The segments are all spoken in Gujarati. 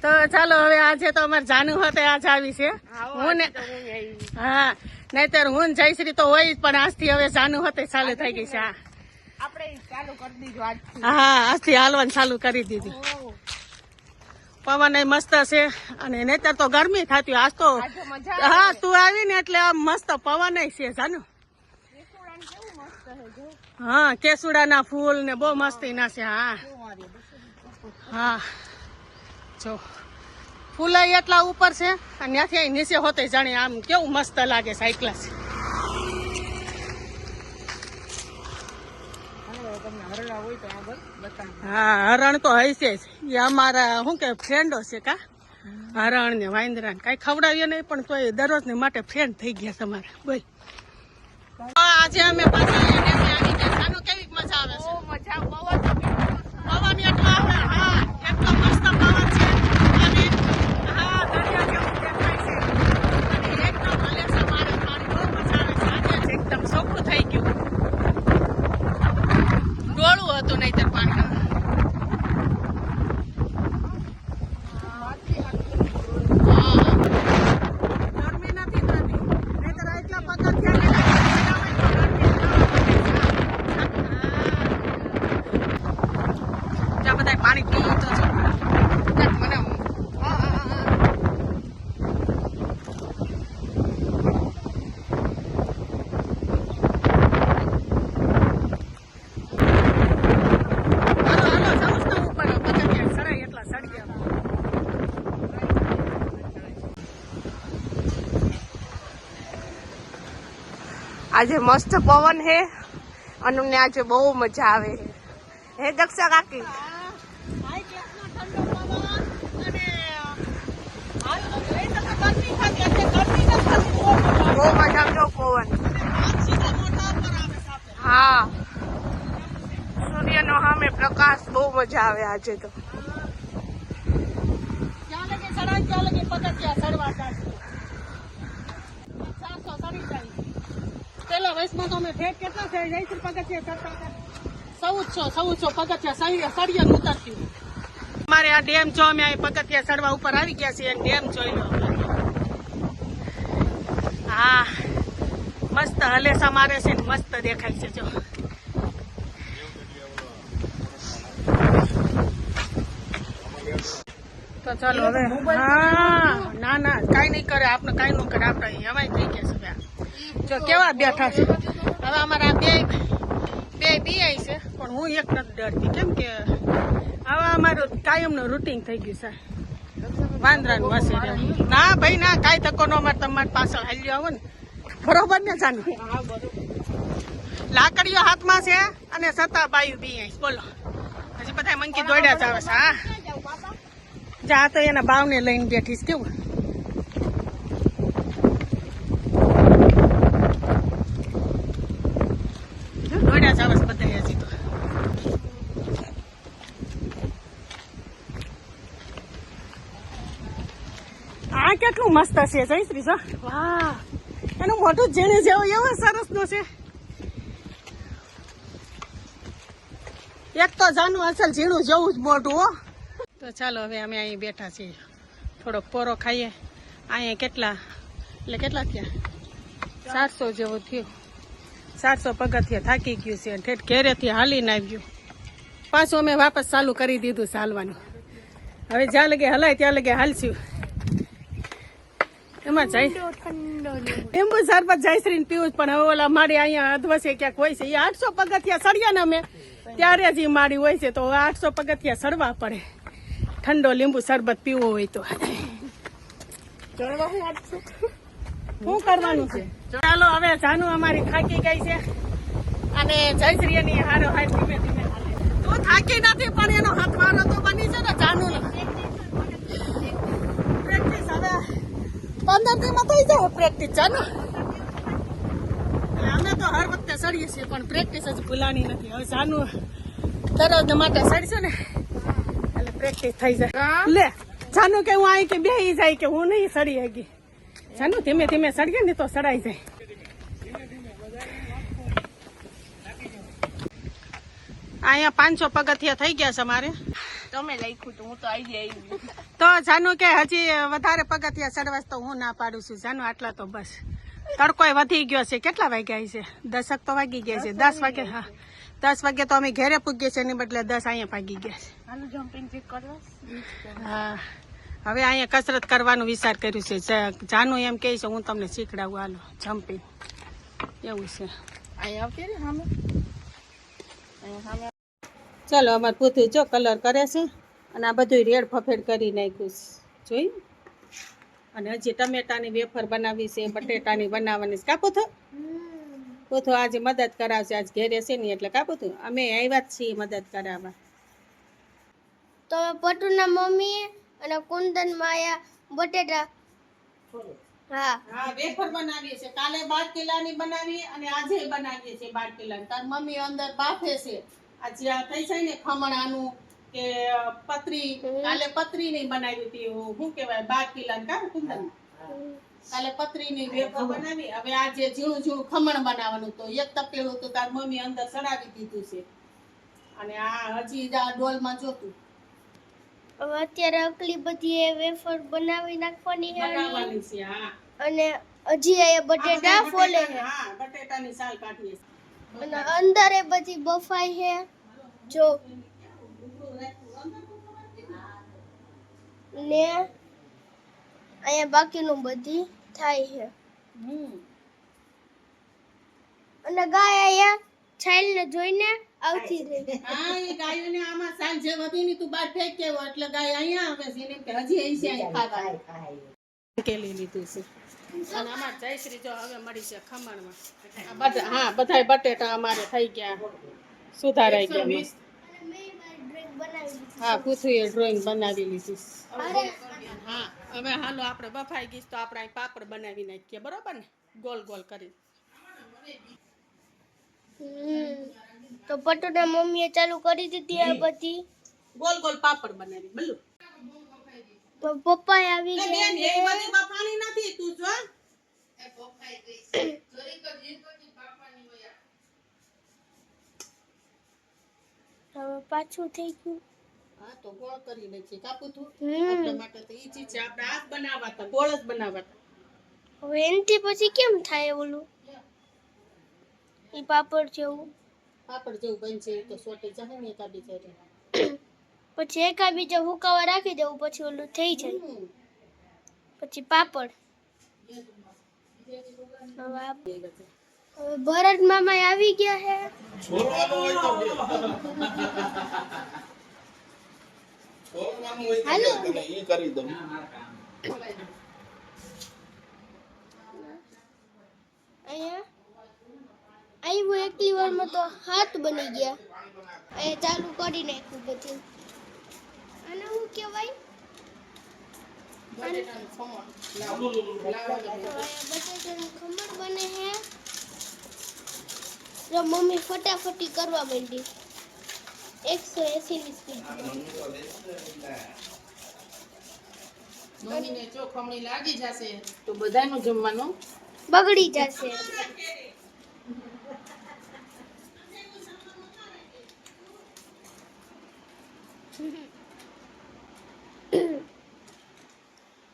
તો ચાલો હવે આજે તો અમારે જાનું હોતે આજ આવી છે હું ને હા નહીતર હું ને જયશ્રી તો હોય જ પણ આજથી હવે જાનું હોતે ચાલુ થઈ ગઈ છે આપણે ચાલુ કરી દીધું આજથી. હા આજથી હાલવાનું ચાલુ કરી દીધી પવન મસ્ત છે અને નહીતર તો ગરમી થતી આજ તો આજે મજા હા તું આવી ને એટલે આમ મસ્ત પવન છે જાનું કેસુડાને કેવું મસ્ત છે જો. હા કેસુડાના ફૂલ ને બહુ મસ્તી ના છે હા હા જો ફૂલ એટલા ઉપર છે અને ત્યાંથી નીચે હોતે જાણે આમ કેવું મસ્ત લાગે સાયકલ અને તમને હરણા હોય તો આગળ બતાવો. હા હરણ તો હશે જ એ અમારા શું કે ફ્રેન્ડો છે કા હરણ ને વાંદરા ને કઈ ખવડાવીએ નહીં પણ તોય દરરોજ ને માટે ફ્રેન્ડ થઈ ગયા તમારા બોલ આજે અમે પાછા આવી ગયા સાનું કેવી મજા આવે છે બહુ મજા પવન એટલો આવે હા એટલો મસ્ત પવન છે અને હા દરિયા જેવું દેખાય છે અને એકદમ હલે છે મારે પાણી બહુ મજા આવે છે આજે એકદમ ચોખ્ખું થઈ ગયું ડોળું હતું નહીતર પાણી ગરમી નથી થતી નહીતર એટલા પગથિયા જ્યાં બધા પાણી પીવું તો છે મને આજે મસ્ત પવન હે અને અમને આજે બહુ મજા આવે હે દક્ષા કાકી. બહુ મજા આવજો પવન. હા સૂર્યનો સામે પ્રકાશ બહુ મજા આવે આજે તો. જ્યાં લગે સડા ત્યાં લગે પગથિયા સડવા ચાલશે 400 સડી જાય પેલા વયસમાં તો અમે ફેટ કેટલા છે જઈશું પગથિયા ચડતા 1400 પગથિયા સળિયા ઉતરતી અમારે આ ડેમ જો અમે અહીં પગથિયા ચડવા ઉપર આવી ગયા છીએ ડેમ જોઈ લો હા મસ્ત હલેસા મારે છે ને મસ્ત દેખાય છે જો તો ચાલો હવે હા ના ના કઈ નહીં કરે આપણે કઈ ન કરે આપણે હવાઈ થઈ ગયા છે જો કેવા બેઠા છે હવે અમારા બે બીઆઈ છે પણ હું એક નથી ડરતી કેમ કે હવે અમારું કાયમનું રૂટીન થઈ ગયું છે વાંદરાનું વસે રહેવું ના ભાઈ ના કાંઈ ધક્કો ન અમારે તમારી પાછળ હાલી આવો ને બરોબર ને જાનું લાકડીઓ હાથમાં છે અને સતા બાયુ બીઆઈ બોલો હજી બધા મંકી દોડ્યા જ આવે છે હા જા તો એના બાવને લઈને બેઠીશ કેવું દોડ્યા જ આવે છે બધા હજી તો આ કેટલું મસ્ત છે જયશ્રી જો વાહ એનું મોટું ઝીણે જેવું એવું સરસ નું છે એક તો જાનું અસલ ઝીણું જેવું જ મોટું હો તો ચાલો હવે અમે અહીં બેઠા છીએ થોડોક પોરો ખાઈએ અહીંયા કેટલા થયા 700 જેવું થયું 700 પગથિયા થાકી ગયું છે ઠેઠ ઘેરેથી હાલીને આવ્યું પાછું અમે વાપસ ચાલુ કરી દીધું ચાલવાનું હવે જ્યાં લગે હલાય ત્યાં લગે હાલશું એમાં જાય લીંબુ શરબત જયશ્રીને પીવું જ પણ હવે ઓલા મારી અહીંયા અધવસે ક્યાંક હોય છે એ 800 પગથિયા સળ્યા ને અમે ત્યારે જ મારી હોય છે તો 800 પગથિયા સડવા પડે ઠંડો લીંબુ શરબત પીવો હોય તો શું કરવાનું છે ચાલો હવે જાનું અમારી થાકી ગઈ છે અને જયશ્રી એની હારો હાથ ધીમે ધીમે તું થાકી નથી પણ એનો હાથવારો તો બની છે ને જાનું પ્રેક્ટિસ હવે 15 દીમાં થઈ જાય પ્રેક્ટિસ જાનું અમે તો હર વખતે સડીએ છીએ પણ પ્રેક્ટિસ જ ભૂલાની નથી હવે જાનું દરરોજ માટે સડશું ને એટલે પ્રેક્ટિસ થઈ જાય લે જાનું કે હું અહીં કે બેહી જાય કે હું નહીં સડી હગી જાનું ધીમે ધીમે સડીએ ને તો સડાઈ જાય અહીંયા 500 પગથિયા થઈ ગયા છે મારે તમે લખ્યું તો હું તો આવી. તો જાનું કે હજી વધારે પગથિયા ચડવા તો હું ના પાડું છું. જાનું આટલા તો બસ. તડકોય વધી ગયો છે. કેટલા વાગ્યા છે? 10 તો વાગી ગયા છે. 10 વાગે. હા, 10 વાગે તો અમે ઘરે પૂગીએ છીએ, એની બદલે 10 અહીંયા ભાગી ગયા છે. હાલો જમ્પિંગ જેક કરવા. હા, હવે અહીંયા કસરત કરવાનું વિચાર કર્યું છે. જાનું એમ કહે છે હું તમને શીખડાવું, હાલો જમ્પિંગ. એવું છે. અહીંયા આવતી ને સામે. ચાલો, અમારે પૂતું જો કલર કરે છે અને આ બધું રેડ ફફેડ કરી નાખ્યું છે. જોયું? અને હજી ટમેટાની વેફર બનાવી છે, બટેટાની બનાવવાની છે. કાપું થો પૂથો આજે મદદ કરાવશે. આજ ઘેરે છે ને એટલે કાપું થયું. અમે આવ્યા જ છીએ મદદ કરાવવા. તો પટુના મમ્મી અને કુંદન માયા બટેટા હા હા, વેફર બનાવીએ છે. કાલે 12 કિલાની બનાવી અને આજે બનાવીએ છે 12 કિલાની. તાર મમ્મી અંદર બાફે છે. આજે આ થઈ છે ને ખમણાનું કે પતરી. કાલે પતરીની બનાવી હતી. શું કહેવાય 12 કિલાની. કા કુંદન કાલે પતરીની વેફર બનાવી. હવે આજે ઝીણું ઝીણું ખમણ બનાવવાનું. તો એક તપેલું તો તાર મમ્મી અંદર ચડાવી દીધું છે. અને આ હજી આ ડોલમાં જોતું હવે અત્યારે આટલી બધી એ વેફર બનાવી નાખવાની છે બનાવવાની છે. હા, અને હજી એ બટેટા ફોલે છે હા, બટેટાની સાલ કાઢીએ છે. અને અંદર એ બધી બફાઈ છે જો ને અહીંયા બાકીનું બધી થાય છે. અને ગાય અહીંયા છાલને જોઈને આવતી રહી. હા, એ ગાયોને આમાં સાંજે વધીને તું બહાર ફેંકી આવ્યો એટલે ગાય અહીંયા આવે છે. એને કે હજી અહીં છે અહીં ખાવા કેલી લીધું છે. અને અમાર જયશ્રી જો હવે મળી છે ખમણમાં. હા, બધાય બટેટા અમારે થઈ ગયા, સુધારાઈ ગયા. અને મેં મારી ડ્રેસ બનાવી દીધી. હા, પૂછું ડ્રોઈંગ બનાવી લીધી. હા, હવે હાલો આપણે બફાઈ ગઈ તો આપણે અહીં પાપડ બનાવી નાખીએ. બરોબર ને? ગોલ ગોલ કરી. તો પટુના મમ્મીએ ચાલુ કરી દીધી આ બધી. ગોલ ગોલ પાપડ બનાવી. બલ્લુ તો પપ્પા આવી એ ગયા બેન, એ બધી બફાણી નથી. તું જો હવે પાછું થઈ ગયું. હા, તો ગોળ કરી નાખીએ. કાપું તું આપણા માટે તો ઈ ચીજ છે. આપણે આ જ બનાવતા, ગોળ જ બનાવતા. હવે એનથી પછી કેમ થાય ઓલું ઈ પાપડ જેવું? પાપડ જેવું બનશે એ તો સોટે જશે ને એકાદી સાઈડે. પછી એકા બીજા હુકાવા રાખી દેવું, પછી ઓલું થઈ જાય. પછી પાપડ. હવે ભરત મામા આવી ગયા છે. હાલો અહીંયા આવ્યું એટલી વારમાં તો હાથ બની ગયા. અહીંયા ચાલુ કરી નાખ્યું બધું. આને શું કહેવાય? બટેટાનું ખમણ. બટેટાનું ખમણ બને છે. જો મમ્મી ફટાફટી કરવા માંડી 180 ની સ્પીડ. મમ્મીને જો ખમણી લાગી જશે તો બધાનું જમવાનું બગડી જશે.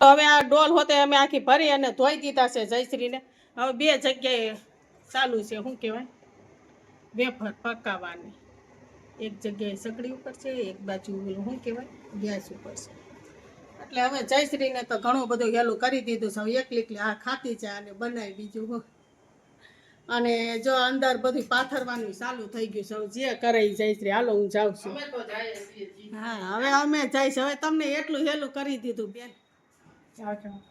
હવે આ ડોલ હોતે અમે આખી ભરી અને ધોઈ દીધા છે જયશ્રીને. હવે 2 જગ્યાએ ચાલુ છે. શું કહેવાય? વેફર પકાવવાની. એક જગ્યાએ સગડી ઉપર છે, એક બાજુ શું કહેવાય ગેસ ઉપર છે. એટલે હવે જયશ્રીને તો ઘણું બધું હેલું કરી દીધું છે. હવે એકલી આ ખાતી છે અને બનાવી બીજું હું. અને જો અંદર બધું પાથરવાનું ચાલુ થઈ ગયું છે. હવે જે કરે ઈ જયશ્રી. હાલો હું જાઉં છું. હા, હવે અમે જઈશ. હવે તમને એટલું હેલું કરી દીધું બેન. જાઓ જાઓ.